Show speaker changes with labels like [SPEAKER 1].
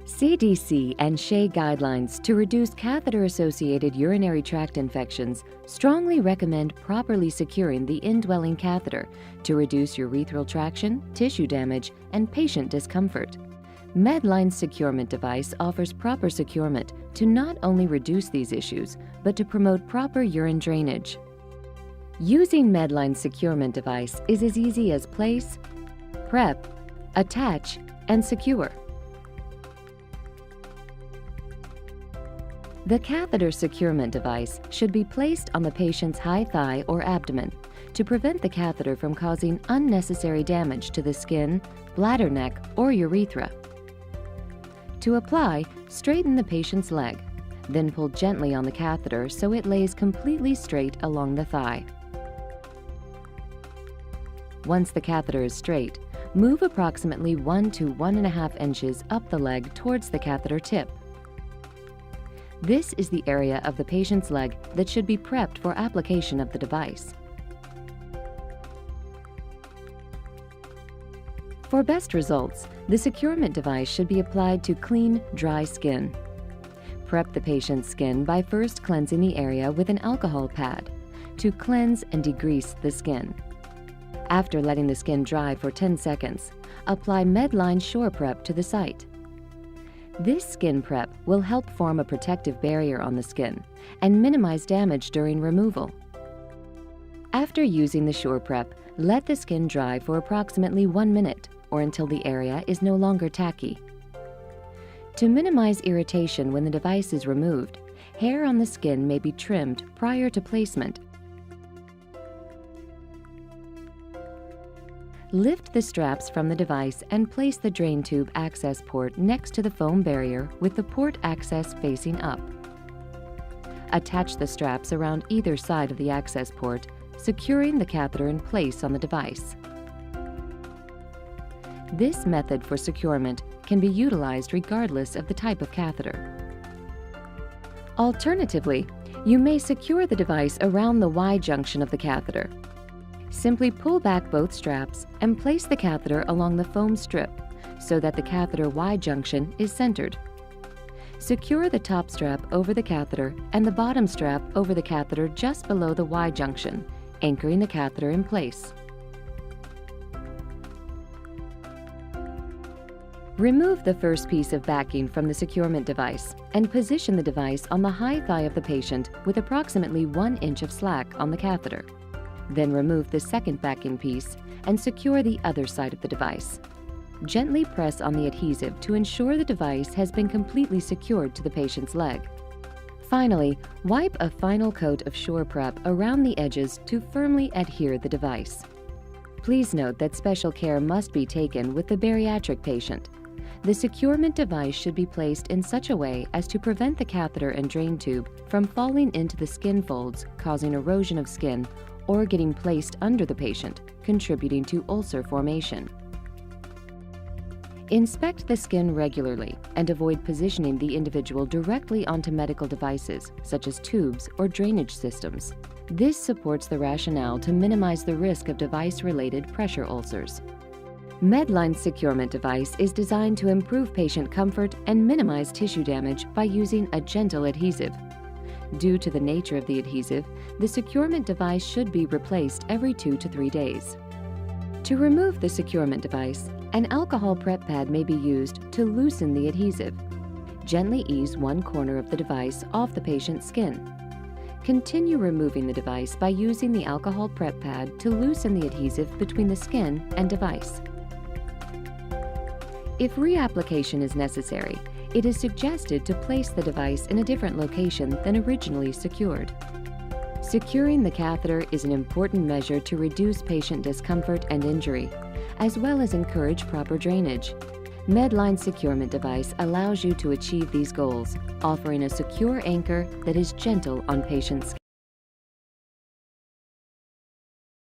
[SPEAKER 1] CDC and SHE guidelines to reduce catheter-associated urinary tract infections strongly recommend properly securing the indwelling catheter to reduce urethral traction, tissue damage, and patient discomfort. Medline's Securement device offers proper securement to not only reduce these issues, but to promote proper urine drainage. Using Medline's Securement device is as easy as place, prep, attach, and secure. The catheter securement device should be placed on the patient's high thigh or abdomen to prevent the catheter from causing unnecessary damage to the skin, bladder neck, or urethra. To apply, straighten the patient's leg, then pull gently on the catheter so it lays completely straight along the thigh. Once the catheter is straight, move approximately 1 to 1.5 inches up the leg towards the catheter tip. This is the area of the patient's leg that should be prepped for application of the device. For best results, the Securement device should be applied to clean, dry skin. Prep the patient's skin by first cleansing the area with an alcohol pad to cleanse and degrease the skin. After letting the skin dry for 10 seconds, apply Medline Shore Prep to the site. This skin prep will help form a protective barrier on the skin and minimize damage during removal. After using the Shore Prep, let the skin dry for approximately 1 minute or until the area is no longer tacky. To minimize irritation when the device is removed, hair on the skin may be trimmed prior to placement. Lift the straps from the device and place the drain tube access port next to the foam barrier with the port access facing up. Attach the straps around either side of the access port, securing the catheter in place on the device. This method for securement can be utilized regardless of the type of catheter. Alternatively, you may secure the device around the Y junction of the catheter. Simply pull back both straps and place the catheter along the foam strip so that the catheter Y junction is centered. Secure the top strap over the catheter and the bottom strap over the catheter just below the Y junction, anchoring the catheter in place. Remove the first piece of backing from the Securement device and position the device on the high thigh of the patient with approximately 1 inch of slack on the catheter. Then remove the second backing piece and secure the other side of the device. Gently press on the adhesive to ensure the device has been completely secured to the patient's leg. Finally, wipe a final coat of Shore Prep around the edges to firmly adhere the device. Please note that special care must be taken with the bariatric patient. The Securement device should be placed in such a way as to prevent the catheter and drain tube from falling into the skin folds, causing erosion of skin, or getting placed under the patient, contributing to ulcer formation. Inspect the skin regularly and avoid positioning the individual directly onto medical devices, such as tubes or drainage systems. This supports the rationale to minimize the risk of device-related pressure ulcers. Medline's Securement device is designed to improve patient comfort and minimize tissue damage by using a gentle adhesive. Due to the nature of the adhesive, the Securement device should be replaced every 2 to 3 days. To remove the Securement device, an alcohol prep pad may be used to loosen the adhesive. Gently ease one corner of the device off the patient's skin. Continue removing the device by using the alcohol prep pad to loosen the adhesive between the skin and device. If reapplication is necessary, it is suggested to place the device in a different location than originally secured. Securing the catheter is an important measure to reduce patient discomfort and injury, as well as encourage proper drainage. Medline's Securement device allows you to achieve these goals, offering a secure anchor that is gentle on patients' skin.